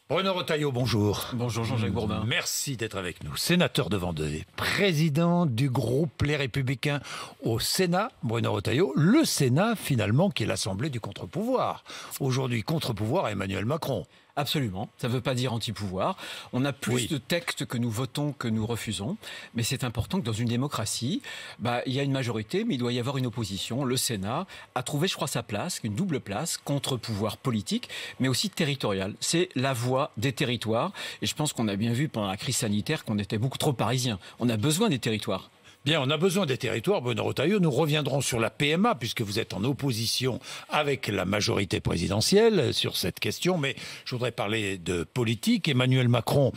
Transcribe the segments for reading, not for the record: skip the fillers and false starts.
Bruno Retailleau, bonjour. Bonjour Jean-Jacques Bourdin. Merci d'être avec nous. Sénateur de Vendée, président du groupe Les Républicains au Sénat, Bruno Retailleau. Le Sénat, finalement, qui est l'Assemblée du contre-pouvoir. Aujourd'hui, contre-pouvoir à Emmanuel Macron. Absolument, ça ne veut pas dire anti-pouvoir. On a plus de textes que nous votons que nous refusons. Mais c'est important que dans une démocratie, il y a une majorité, mais il doit y avoir une opposition. Le Sénat a trouvé, je crois, sa place, une double place, contre-pouvoir politique, mais aussi territorial. C'est la voix des territoires. Et je pense qu'on a bien vu pendant la crise sanitaire qu'on était beaucoup trop parisiens. On a besoin des territoires. Bien, on a besoin des territoires, Bruno Retailleau. Nous reviendrons sur la PMA, puisque vous êtes en opposition avec la majorité présidentielle sur cette question. Mais je voudrais parler de politique. Emmanuel Macron,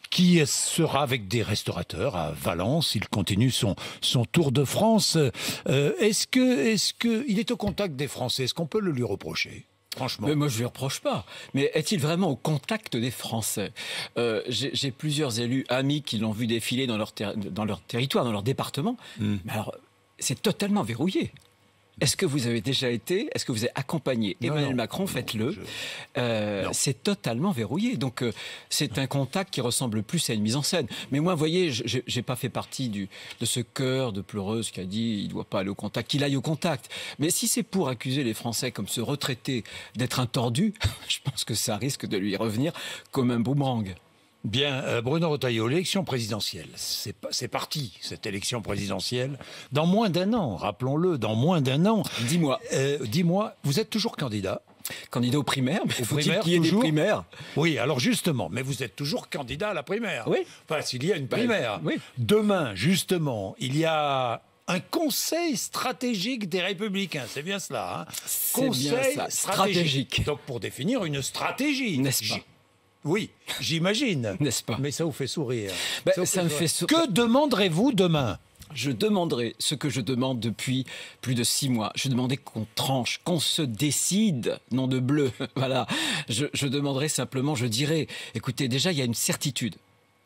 qui sera avec des restaurateurs à Valence. Il continue son tour de France. Est-ce qu'il est au contact des Français? Est-ce qu'on peut le lui reprocher? Franchement. Mais moi, je ne lui reproche pas. Mais est-il vraiment au contact des Français? J'ai plusieurs élus, amis, qui l'ont vu défiler dans leur territoire, dans leur département. Mais alors, c'est totalement verrouillé. Est-ce que vous avez déjà été? Est-ce que vous avez accompagné Emmanuel Macron? Faites-le. C'est totalement verrouillé. Donc, c'est un contact qui ressemble plus à une mise en scène. Mais moi, vous voyez, je n'ai pas fait partie de ce chœur de pleureuses qui a dit il ne doit pas aller au contact, qu'il aille au contact. Mais si c'est pour accuser les Français comme ce retraité d'être un tordu, je pense que ça risque de lui revenir comme un boomerang. Bien, Bruno Retailleau, l'élection présidentielle, c'est parti, cette élection présidentielle. Dans moins d'un an, rappelons-le, dans moins d'un an. 10 mois. 10 mois, vous êtes toujours candidat. Candidat aux primaires, mais faut-il qu'il y ait des primaires? Oui, alors justement, mais vous êtes toujours candidat à la primaire. Oui. Enfin, s'il y a une primaire. Oui. Demain, justement, il y a un conseil stratégique des Républicains. C'est bien cela, hein? Conseil bien ça, stratégique. Donc, pour définir une stratégie. N'est-ce pas? Oui, j'imagine. N'est-ce pas? Mais ça vous fait sourire. Ça me fait sourire. Que demanderez-vous demain? Je demanderai ce que je demande depuis plus de 6 mois. Je demandais qu'on tranche, qu'on se décide, nom de bleu. Voilà. Je demanderai simplement, je dirais, écoutez, déjà, il y a une certitude.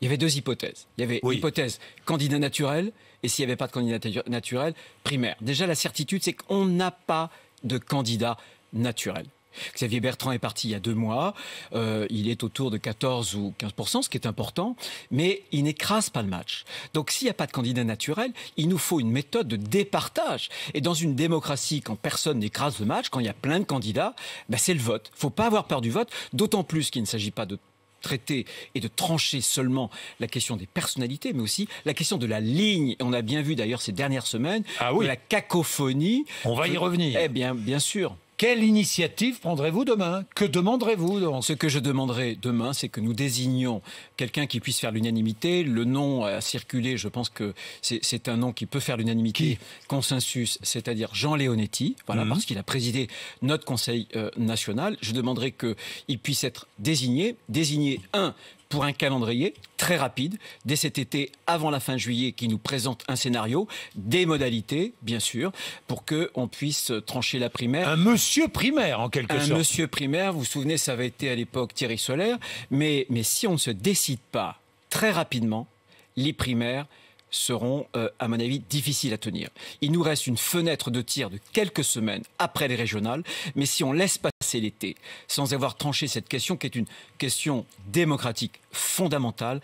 Il y avait 2 hypothèses. Il y avait l'hypothèse candidat naturel, et s'il n'y avait pas de candidat naturel, primaire. Déjà, la certitude, c'est qu'on n'a pas de candidat naturel. Xavier Bertrand est parti il y a 2 mois, il est autour de 14 ou 15%, ce qui est important, mais il n'écrase pas le match. Donc s'il n'y a pas de candidat naturel, il nous faut une méthode de départage. Et dans une démocratie, quand personne n'écrase le match, quand il y a plein de candidats, c'est le vote. Il ne faut pas avoir peur du vote, d'autant plus qu'il ne s'agit pas de traiter et de trancher seulement la question des personnalités, mais aussi la question de la ligne. On a bien vu d'ailleurs ces dernières semaines que la cacophonie... On va y revenir. Eh bien, bien sûr. Quelle initiative prendrez-vous demain? Que demanderez-vous donc? Ce que je demanderai demain, c'est que nous désignions quelqu'un qui puisse faire l'unanimité. Le nom a circulé, je pense que c'est un nom qui peut faire l'unanimité. Consensus, c'est-à-dire Jean Leonetti, voilà, parce qu'il a présidé notre Conseil national. Je demanderai qu'il puisse être désigné pour un calendrier très rapide, dès cet été, avant la fin juillet, qui nous présente un scénario, des modalités, bien sûr, pour qu'on puisse trancher la primaire. Un monsieur primaire, en quelque sorte. Un monsieur primaire, vous vous souvenez, ça avait été à l'époque Thierry Solaire, mais si on ne se décide pas très rapidement, les primaires seront, à mon avis, difficiles à tenir. Il nous reste une fenêtre de tir de quelques semaines après les régionales, mais si on laisse passer l'été sans avoir tranché cette question, qui est une question démocratique fondamentale,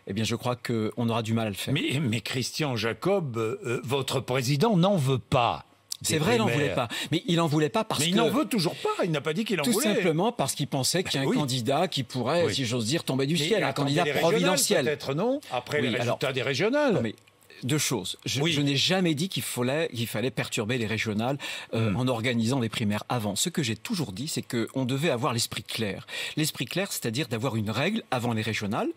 eh bien, je crois qu'on aura du mal à le faire. Mais Christian Jacob, votre président n'en veut pas. C'est vrai, il n'en voulait pas. Mais il n'en voulait pas parce que... Mais il n'en veut toujours pas, il n'a pas dit qu'il en voulait. Tout simplement parce qu'il pensait qu'il y a un candidat qui pourrait, si j'ose dire, tomber du ciel, un candidat providentiel. Peut-être, non? Après les résultats des régionales. Non, mais 2 choses. Je n'ai jamais dit qu'il fallait perturber les régionales en organisant des primaires avant. Ce que j'ai toujours dit, c'est qu'on devait avoir l'esprit clair. L'esprit clair, c'est-à-dire d'avoir une règle avant les régionales,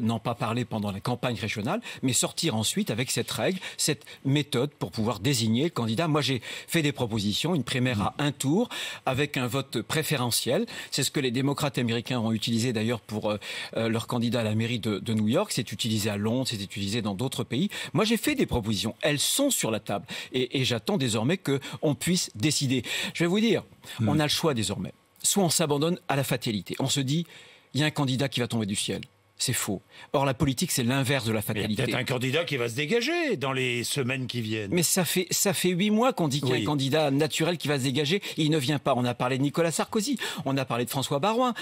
n'en pas parler pendant la campagne régionale, mais sortir ensuite avec cette règle, cette méthode pour pouvoir désigner le candidat. Moi, j'ai fait des propositions, une primaire à 1 tour, avec un vote préférentiel. C'est ce que les démocrates américains ont utilisé d'ailleurs pour leur candidat à la mairie de New York. C'est utilisé à Londres, c'est utilisé dans d'autres pays. Moi, j'ai fait des propositions. Elles sont sur la table. Et j'attends désormais qu'on puisse décider. Je vais vous dire, on a le choix désormais. Soit on s'abandonne à la fatalité. On se dit, il y a un candidat qui va tomber du ciel. C'est faux. Or, la politique, c'est l'inverse de la Mais il y a fatalité. peut-être un candidat qui va se dégager dans les semaines qui viennent. Mais ça fait 8 mois qu'on dit qu'il y a Oui. un candidat naturel qui va se dégager. Il ne vient pas. On a parlé de Nicolas Sarkozy, on a parlé de François Baroin.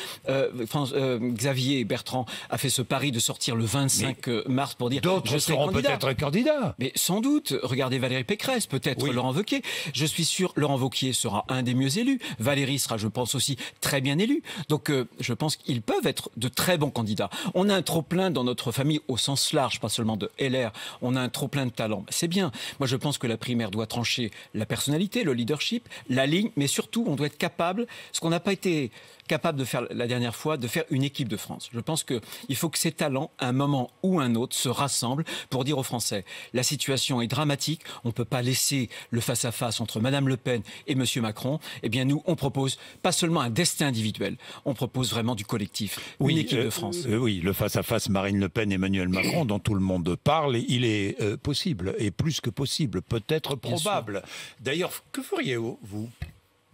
Xavier Bertrand a fait ce pari de sortir le 25 mars pour dire D'autres je serai seront candidat. peut-être candidats. Mais sans doute. Regardez Valérie Pécresse, peut-être Oui. Laurent Wauquiez. Je suis sûr Laurent Wauquiez sera un des mieux élus. Valérie sera, je pense, aussi très bien élue. Donc je pense qu'ils peuvent être de très bons candidats. On a un trop-plein dans notre famille au sens large, pas seulement de LR. On a un trop-plein de talent. C'est bien. Moi, je pense que la primaire doit trancher la personnalité, le leadership, la ligne, mais surtout, on doit être capable, ce qu'on n'a pas été capable de faire la dernière fois, de faire une équipe de France. Je pense qu'il faut que ces talents, à un moment ou un autre, se rassemblent pour dire aux Français, la situation est dramatique, on ne peut pas laisser le face-à-face entre Madame Le Pen et Monsieur Macron. Eh bien, nous, on propose pas seulement un destin individuel, on propose vraiment du collectif, une équipe de France. Oui, le face-à-face Marine Le Pen, Emmanuel Macron, dont tout le monde parle, il est possible, et plus que possible, peut-être Bien probable. D'ailleurs, que feriez-vous, vous,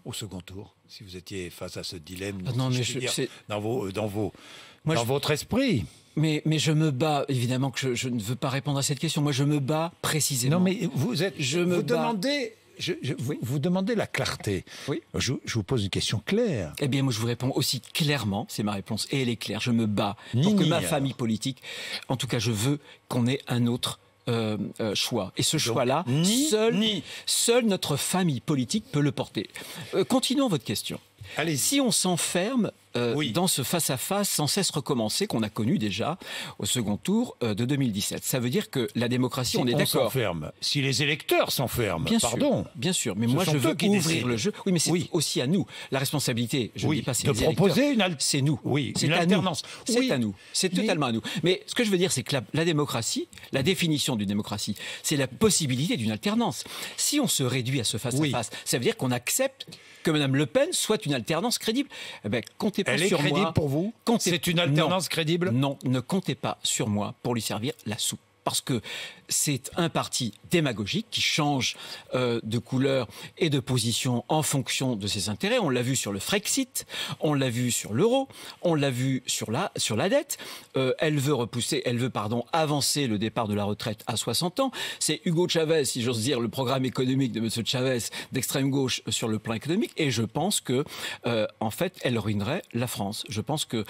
au second tour, si vous étiez face à ce dilemme Non, mais dans votre esprit? Mais je me bats, évidemment que je ne veux pas répondre à cette question. Moi, je me bats précisément. Non, mais vous me bats. demandez... vous demandez la clarté. Oui. Je vous pose une question claire. Eh bien, moi, je vous réponds aussi clairement, c'est ma réponse, et elle est claire. Je me bats pour que Nini, ma alors. famille politique, en tout cas, je veux qu'on ait un autre choix. Et ce choix-là, seule notre famille politique peut le porter. Continuons votre question. Allez-y. Si on s'enferme Oui. dans ce face-à-face sans cesse recommencé qu'on a connu déjà au second tour de 2017, ça veut dire que la démocratie, Si on est on d'accord. s'enferme, si les électeurs s'enferment, Bien pardon. sûr, bien sûr. Mais Ce moi, sont je eux veux qui ouvrir décident. le jeu. Oui, mais c'est Oui. aussi à nous. La responsabilité, je ne Oui, dis pas c'est de les proposer électeurs. une C'est nous. Oui, c'est une à alternance. nous. C'est Oui. à nous. C'est Mais- totalement à nous. Mais ce que je veux dire, c'est que la démocratie, la définition d'une démocratie, c'est la possibilité d'une alternance. Si on se réduit à ce face-à-face, ça veut dire qu'on accepte que Mme Le Pen soit une alternance crédible. Eh ben, comptez pas Elle est sur crédible moi. pour vous? Comptez- C'est une alternance crédible? Non, ne comptez pas sur moi pour lui servir la soupe. Parce que c'est un parti démagogique qui change de couleur et de position en fonction de ses intérêts. On l'a vu sur le Frexit, on l'a vu sur l'euro, on l'a vu sur la dette. Elle veut avancer le départ de la retraite à 60 ans. C'est Hugo Chavez, si j'ose dire, le programme économique de M. Chavez d'extrême gauche sur le plan économique. Et je pense que, en fait, elle ruinerait la France. Je pense que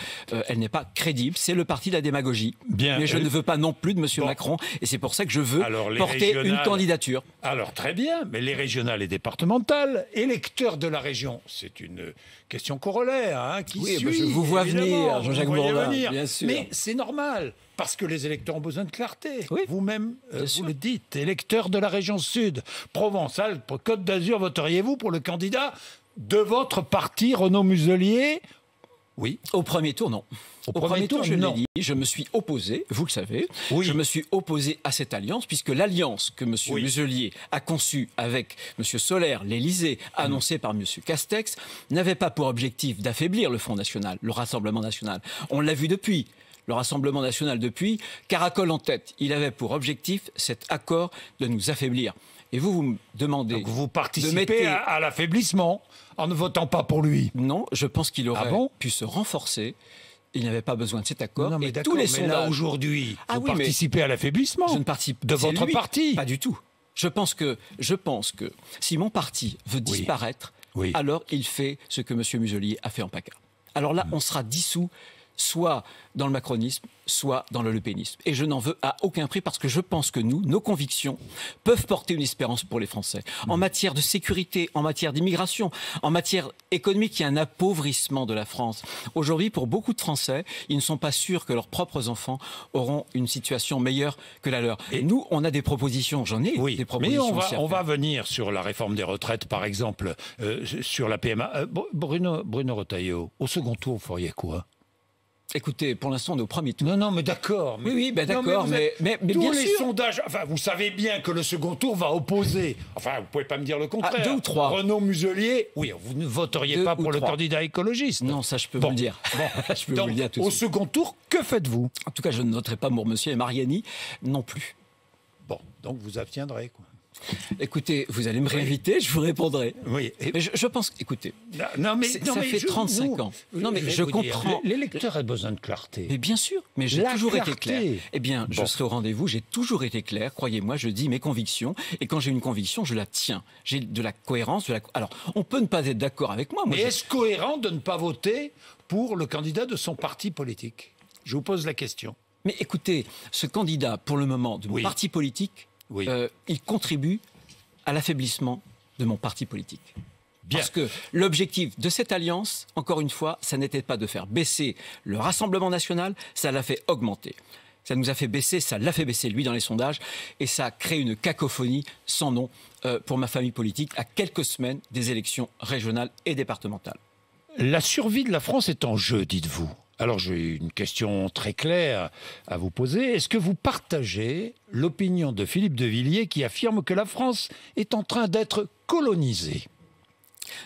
elle n'est pas crédible. C'est le parti de la démagogie. Bien, Mais je ne veux pas non plus de M. bon. Macron. Et c'est pour ça que je veux Alors, les porter une régionales- candidature. Alors très bien, mais les régionales et départementales, électeurs de la région, c'est une question corollaire hein, qui Oui, suit. bah, je vous vois évidemment, venir, Jean-Jacques vous voyez Bourdin, venir. bien sûr. Mais c'est normal, parce que les électeurs ont besoin de clarté. Oui, Vous-même, bien vous sûr. le dites, électeurs de la région Sud, Provence-Alpes, Côte d'Azur, voteriez-vous pour le candidat de votre parti, Renaud Muselier? Oui. Au premier tour, non. Au premier tour, je l'ai non. dit, je me suis opposé, vous le savez, Oui. je me suis opposé à cette alliance, puisque l'alliance que M. Oui. Muselier a conçue avec M. Solaire, l'Élysée, annoncée par M. Castex, n'avait pas pour objectif d'affaiblir le Front National, le Rassemblement National. On l'a vu depuis. Le Rassemblement National, depuis, caracole en tête. Il avait pour objectif cet accord de nous affaiblir. Et vous me demandez... Donc vous de participez mettre- à l'affaiblissement en ne votant pas pour lui. Non, je pense qu'il aurait Ah bon pu se renforcer. Il n'avait pas besoin de cet accord. Non, mais et d'accord, tous les mais là sondages... aujourd'hui, Ah vous oui, mais participez à l'affaiblissement Je ne participe de c'est votre lui. parti. Pas du tout. Je pense que si mon parti veut disparaître, Oui. alors il fait ce que M. Muselier a fait en PACA. Alors là, on sera dissous, soit dans le macronisme, soit dans le lepénisme. Et je n'en veux à aucun prix parce que je pense que nos convictions peuvent porter une espérance pour les Français. En matière de sécurité, en matière d'immigration, en matière économique, il y a un appauvrissement de la France. Aujourd'hui, pour beaucoup de Français, ils ne sont pas sûrs que leurs propres enfants auront une situation meilleure que la leur. Et nous, on a des propositions, j'en ai Oui, des mais propositions. on aussi à va faire. venir sur la réforme des retraites, par exemple, sur la PMA. Bruno Retailleau, au second tour, vous feriez quoi? Écoutez, pour l'instant, on est au premier tour. Non, mais d'accord. Oui, ben Non, d'accord, vous êtes- mais tous bien les sûr. sondages, enfin, vous savez bien que le second tour va opposer. Enfin, vous pouvez pas me dire le contraire. 2 ou 3. Renaud Muselier, oui, vous ne voteriez 2 pas ou pour le 3. candidat écologiste. Non, ça, je peux Bon. vous le dire. Je peux Donc, vous le dire tout de au suite. second tour, que faites-vous? En tout cas, je ne noterai pas Mourmessier et Mariani non plus. Bon, donc vous abstiendrez, quoi. Écoutez, vous allez me réinviter, je vous répondrai. Oui. Mais je pense, écoutez, Non, mais ça fait 35 ans. Non, mais je comprends. L'électeur a besoin de clarté. Mais bien sûr, mais j'ai toujours été clair. Eh bien, je Bon. serai au rendez-vous, j'ai toujours été clair. Croyez-moi, je dis mes convictions. Et quand j'ai une conviction, je la tiens. J'ai de la cohérence. Alors, on peut ne pas être d'accord avec moi. Mais est-ce cohérent de ne pas voter pour le candidat de son parti politique? Je vous pose la question. Mais écoutez, ce candidat, pour le moment, de mon Oui. parti politique, Oui. il contribue à l'affaiblissement de mon parti politique. Bien. Parce que l'objectif de cette alliance, encore une fois, ça n'était pas de faire baisser le Rassemblement national, ça l'a fait augmenter. Ça nous a fait baisser, ça l'a fait baisser lui dans les sondages, et ça a créé une cacophonie sans nom pour ma famille politique à quelques semaines des élections régionales et départementales. La survie de la France est en jeu, dites-vous. Alors j'ai une question très claire à vous poser. Est-ce que vous partagez l'opinion de Philippe de Villiers qui affirme que la France est en train d'être colonisée?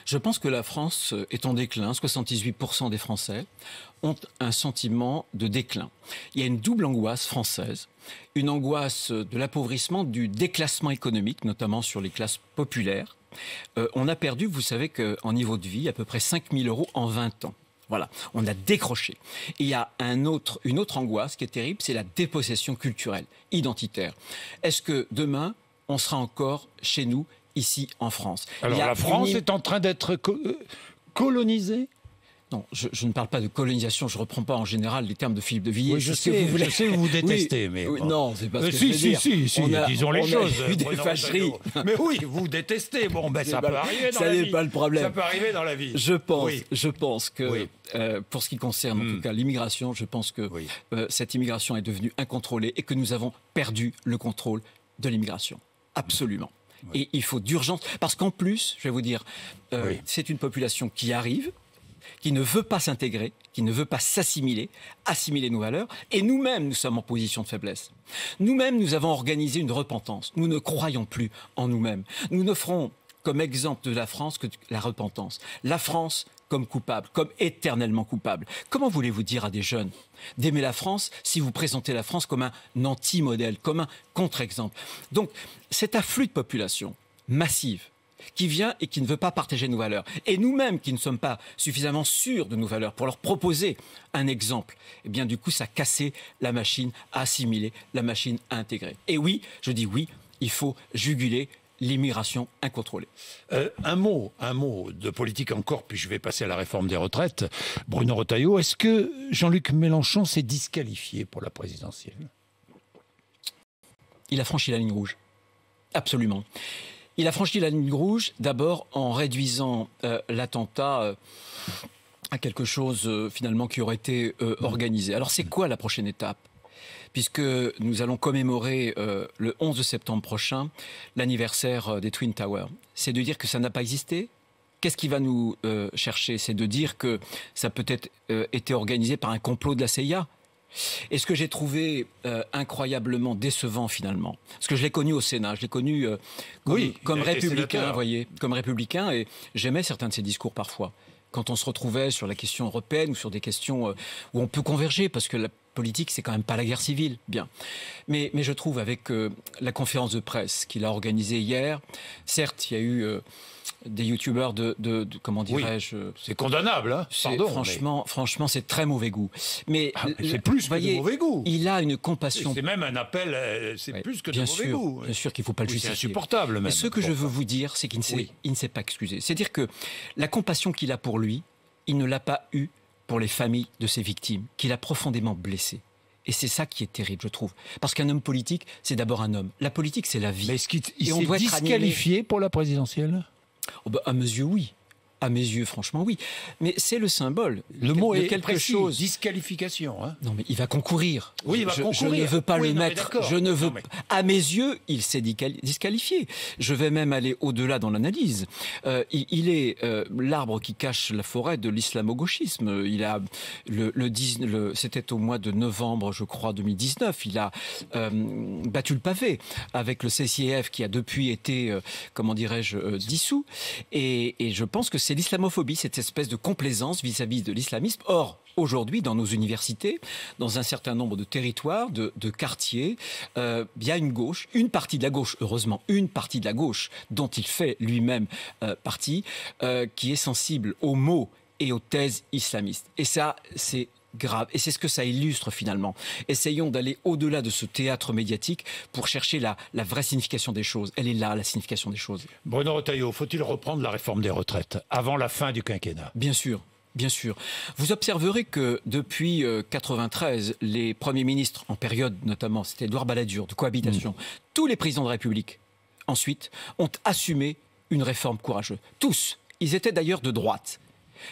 Je pense que la France est en déclin. 78% des Français ont un sentiment de déclin. Il y a une double angoisse française. Une angoisse de l'appauvrissement, du déclassement économique, notamment sur les classes populaires. On a perdu, vous savez qu'en niveau de vie, à peu près 5 000 € en 20 ans. Voilà, on a décroché. Et il y a une autre angoisse qui est terrible, c'est la dépossession culturelle, identitaire. Est-ce que demain, on sera encore chez nous, ici en France? Alors la France est en train d'être colonisée? Non, je ne parle pas de colonisation, je ne reprends pas en général les termes de Philippe de Villiers. Oui, je sais que vous détestez, oui, mais... oui, bon. non, c'est pas ce que je veux dire. Si, disons les choses. On a eu des fâcheries. Mais oui, vous détestez. Bon, ben ça peut arriver dans la vie. Ça n'est pas le problème. Ça peut arriver dans la vie. Je pense que, pour ce qui concerne en tout cas l'immigration, je pense que cette immigration est devenue incontrôlée et que nous avons perdu le contrôle de l'immigration. Absolument. Et il faut d'urgence, parce qu'en plus, je vais vous dire, c'est une population qui arrive, qui ne veut pas s'intégrer, qui ne veut pas assimiler nos valeurs. Et nous-mêmes, nous sommes en position de faiblesse. Nous-mêmes, nous avons organisé une repentance. Nous ne croyons plus en nous-mêmes. Nous ne ferons comme exemple de la France que la repentance. La France comme coupable, comme éternellement coupable. Comment voulez-vous dire à des jeunes d'aimer la France si vous présentez la France comme un anti-modèle, comme un contre-exemple? Donc, cet afflux de population massive, qui vient et qui ne veut pas partager nos valeurs. Et nous-mêmes qui ne sommes pas suffisamment sûrs de nos valeurs pour leur proposer un exemple, eh bien du coup ça a cassé la machine à assimiler, la machine à intégrer. Et oui, je dis oui, il faut juguler l'immigration incontrôlée. Un mot de politique encore, puis je vais passer à la réforme des retraites. Bruno Retailleau, est-ce que Jean-Luc Mélenchon s'est disqualifié pour la présidentielle? Il a franchi la ligne rouge. Absolument. Il a franchi la ligne rouge d'abord en réduisant l'attentat à quelque chose finalement qui aurait été organisé. Alors c'est quoi la prochaine étape? Puisque nous allons commémorer le 11 septembre prochain l'anniversaire des Twin Towers. C'est de dire que ça n'a pas existé? Qu'est-ce qui va nous chercher? C'est de dire que ça peut-être été organisé par un complot de la CIA? Et ce que j'ai trouvé incroyablement décevant finalement, parce que je l'ai connu au Sénat, je l'ai connu comme républicain, vous voyez, comme républicain, et j'aimais certains de ses discours parfois. Quand on se retrouvait sur la question européenne ou sur des questions où on peut converger, parce que la politique, c'est quand même pas la guerre civile, bien. Mais je trouve avec la conférence de presse qu'il a organisée hier, certes, il y a eu des youtubeurs comment dirais-je... C'est condamnable, hein. Pardon. Franchement, c'est très mauvais goût. Mais c'est plus que de mauvais goût. Il a une compassion... C'est même un appel, c'est plus que de mauvais goût. Bien sûr qu'il ne faut pas le justifier. C'est insupportable même. Mais ce que je veux vous dire, c'est qu'il ne s'est pas excusé. C'est-à-dire que la compassion qu'il a pour lui, il ne l'a pas eue pour les familles de ses victimes, qu'il a profondément blessées. Et c'est ça qui est terrible, je trouve. Parce qu'un homme politique, c'est d'abord un homme. La politique, c'est la vie. Mais est-ce qu'il s'est disqualifié pour la présidentielle? À mes yeux, oui. À mes yeux, franchement, oui. Mais c'est le symbole. Le mot est quelque précis, chose. Disqualification. Hein. Non, mais il va concourir. Oui, il va concourir. Je ne veux pas le mettre. Je ne veux. À mes yeux, il s'est disqualifié. Je vais même aller au-delà dans l'analyse. Il est l'arbre qui cache la forêt de l'islamo-gauchisme. Il a c'était au mois de novembre, je crois, 2019. Il a battu le pavé avec le CCIF qui a depuis été, comment dirais-je, dissous. Et je pense que c'est c'est l'islamophobie, cette espèce de complaisance vis-à-vis de l'islamisme. Or, aujourd'hui, dans nos universités, dans un certain nombre de territoires, de quartiers, il y a une gauche, une partie de la gauche, heureusement, une partie de la gauche, dont il fait lui-même partie, qui est sensible aux mots et aux thèses islamistes. Et ça, c'est grave. Et c'est ce que ça illustre finalement. Essayons d'aller au-delà de ce théâtre médiatique pour chercher la vraie signification des choses. Elle est là, la signification des choses. Bruno Retailleau, faut-il reprendre la réforme des retraites avant la fin du quinquennat? Bien sûr. Bien sûr. Vous observerez que depuis 1993, les premiers ministres, en période notamment, c'était Édouard Balladur, de cohabitation, tous les présidents de la République, ensuite, ont assumé une réforme courageuse. Tous. Ils étaient d'ailleurs de droite.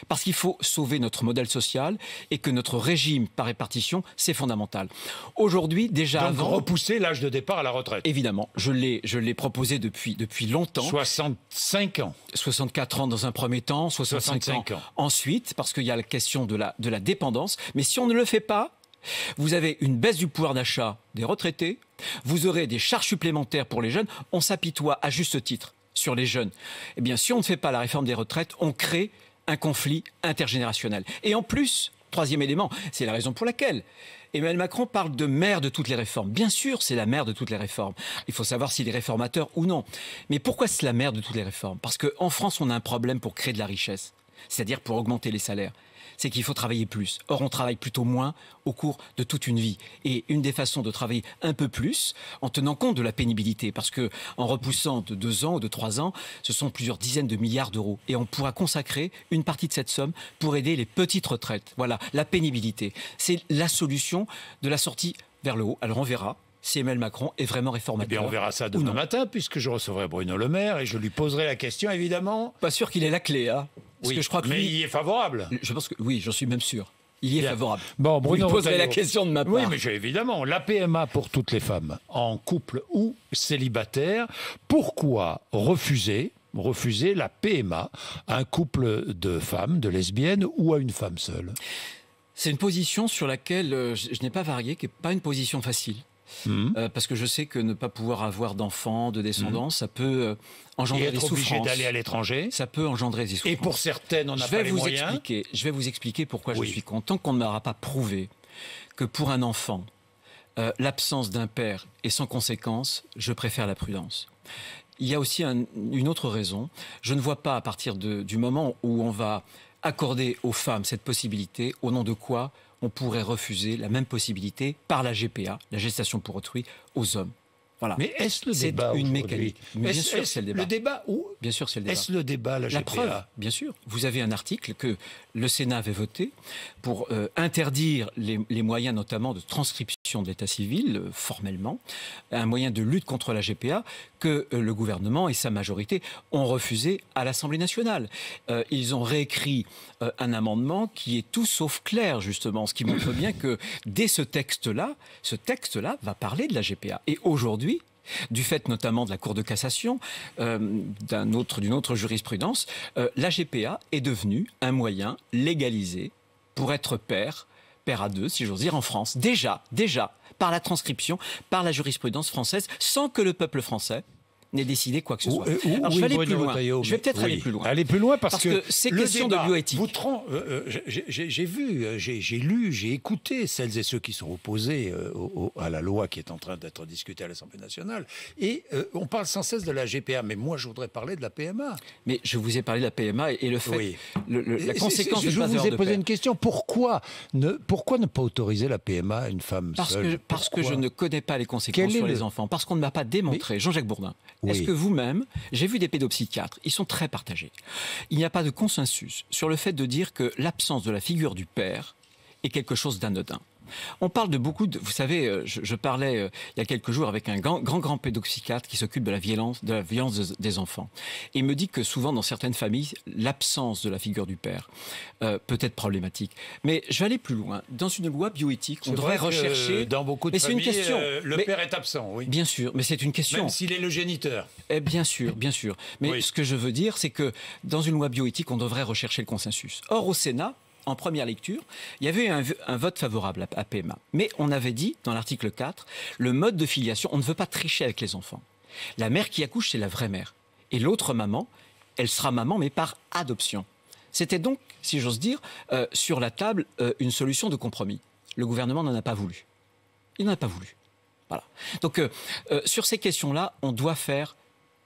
Parce qu'il faut sauver notre modèle social et que notre régime par répartition, c'est fondamental. Aujourd'hui, déjà donc avant... repousser l'âge de départ à la retraite. Évidemment, je l'ai proposé depuis longtemps. 65 ans. 64 ans dans un premier temps, 65 ans ensuite, parce qu'il y a la question de la dépendance. Mais si on ne le fait pas, vous avez une baisse du pouvoir d'achat des retraités, vous aurez des charges supplémentaires pour les jeunes. On s'apitoie à juste titre sur les jeunes. Eh bien, si on ne fait pas la réforme des retraites, on crée un conflit intergénérationnel. Et en plus, troisième élément, c'est la raison pour laquelle Emmanuel Macron parle de mère de toutes les réformes. Bien sûr, c'est la mère de toutes les réformes. Il faut savoir s'il est réformateur ou non. Mais pourquoi c'est la mère de toutes les réformes? Parce qu'en France, on a un problème pour créer de la richesse, c'est-à-dire pour augmenter les salaires. C'est qu'il faut travailler plus. Or, on travaille plutôt moins au cours de toute une vie. Et une des façons de travailler un peu plus, en tenant compte de la pénibilité, parce que en repoussant de 2 ans ou de 3 ans, ce sont plusieurs dizaines de milliards d'euros. Et on pourra consacrer une partie de cette somme pour aider les petites retraites. Voilà, la pénibilité. C'est la solution de la sortie vers le haut. Alors on verra si Emmanuel Macron est vraiment réformateur. Eh bien, on verra ça demain matin, puisque je recevrai Bruno Le Maire et je lui poserai la question, évidemment. Pas sûr qu'il ait la clé, hein. Parce que je crois que mais lui, il y est favorable. Je pense que oui, j'en suis même sûr. Il y est favorable. Bon, Bruno vous poserez la Retailleau. question de ma part. Oui, mais évidemment, la PMA pour toutes les femmes, en couple ou célibataire, pourquoi refuser la PMA à un couple de femmes, de lesbiennes ou à une femme seule? C'est une position sur laquelle je n'ai pas varié, qui n'est pas une position facile. Parce que je sais que ne pas pouvoir avoir d'enfants, de descendants, ça peut engendrer des souffrances. Et être obligé d'aller à l'étranger. Ça peut engendrer des souffrances. Et pour certaines, on n'a pas les moyens. Je vais vous expliquer pourquoi je suis content qu'on ne m'aura pas prouvé que pour un enfant, l'absence d'un père est sans conséquence, je préfère la prudence. Il y a aussi une autre raison. Je ne vois pas à partir du moment où on va accorder aux femmes cette possibilité, au nom de quoi on pourrait refuser la même possibilité par la GPA, la gestation pour autrui, aux hommes. Voilà. Mais est-ce le débat une mécanique. Bien sûr, c'est le débat. Le débat où Bien sûr, c'est le débat. Est-ce le débat, la GPA? La preuve, bien sûr. Vous avez un article que le Sénat avait voté pour interdire les moyens, notamment de transcription de l'état civil, formellement, un moyen de lutte contre la GPA que le gouvernement et sa majorité ont refusé à l'Assemblée nationale. Ils ont réécrit un amendement qui est tout sauf clair, justement, ce qui montre bien que dès ce texte-là va parler de la GPA. Et aujourd'hui, du fait notamment de la Cour de cassation, d'une autre jurisprudence, la GPA est devenue un moyen légalisé pour être père à deux, si j'ose dire, en France. Déjà, par la transcription, par la jurisprudence française, sans que le peuple français n'ait décidé quoi que ce soit. Alors, je vais aller plus loin. Je vais peut-être aller plus loin. Aller plus loin parce que c'est question de bioéthique. J'ai vu, j'ai lu, j'ai écouté celles et ceux qui sont opposés à la loi qui est en train d'être discutée à l'Assemblée nationale. Et on parle sans cesse de la GPA, mais moi je voudrais parler de la PMA. Mais je vous ai parlé de la PMA et le fait, la conséquence de je vous ai posé une question. Pourquoi ne pas autoriser la PMA à une femme seule? Parce que je ne connais pas les conséquences sur les enfants. Parce qu'on ne m'a pas démontré, Jean-Jacques Bourdin. Est-ce que vous-même, j'ai vu des pédopsychiatres, ils sont très partagés. Il n'y a pas de consensus sur le fait de dire que l'absence de la figure du père est quelque chose d'anodin. On parle de beaucoup de... Vous savez, je parlais il y a quelques jours avec un grand pédopsychiatre qui s'occupe de la violence des enfants. Et il me dit que souvent, dans certaines familles, l'absence de la figure du père peut être problématique. Mais je vais aller plus loin. Dans une loi bioéthique, on devrait rechercher... Dans beaucoup de familles, c'est une question. Le père est absent, oui. Bien sûr, mais c'est une question. Même s'il est le géniteur. Bien sûr. Mais ce que je veux dire, c'est que dans une loi bioéthique, on devrait rechercher le consensus. Or, au Sénat, en première lecture, il y avait un vote favorable à PMA. Mais on avait dit, dans l'article 4, le mode de filiation, on ne veut pas tricher avec les enfants. La mère qui accouche, c'est la vraie mère. Et l'autre maman, elle sera maman, mais par adoption. C'était donc, si j'ose dire, sur la table une solution de compromis. Le gouvernement n'en a pas voulu. Il n'en a pas voulu. Voilà. Donc, sur ces questions-là, on doit faire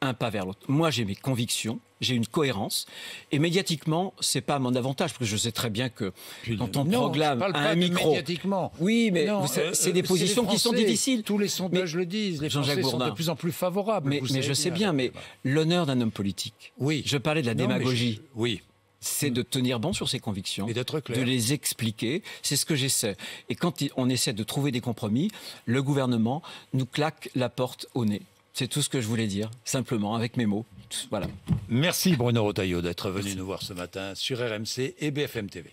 un pas vers l'autre. Moi, j'ai mes convictions, j'ai une cohérence, et médiatiquement, c'est pas à mon avantage, parce que je sais très bien que quand on proclame à un micro... Médiatiquement. Oui, mais c'est des positions qui sont difficiles. Tous les sondages le disent, les Français sont de plus en plus favorables. Mais je sais bien, mais l'honneur d'un homme politique, oui. Je parlais de la démagogie, oui. C'est de tenir bon sur ses convictions, et d'être clair, de les expliquer. C'est ce que j'essaie. Et quand on essaie de trouver des compromis, le gouvernement nous claque la porte au nez. C'est tout ce que je voulais dire, simplement, avec mes mots. Voilà. Merci Bruno Retailleau d'être venu nous voir ce matin sur RMC et BFM TV.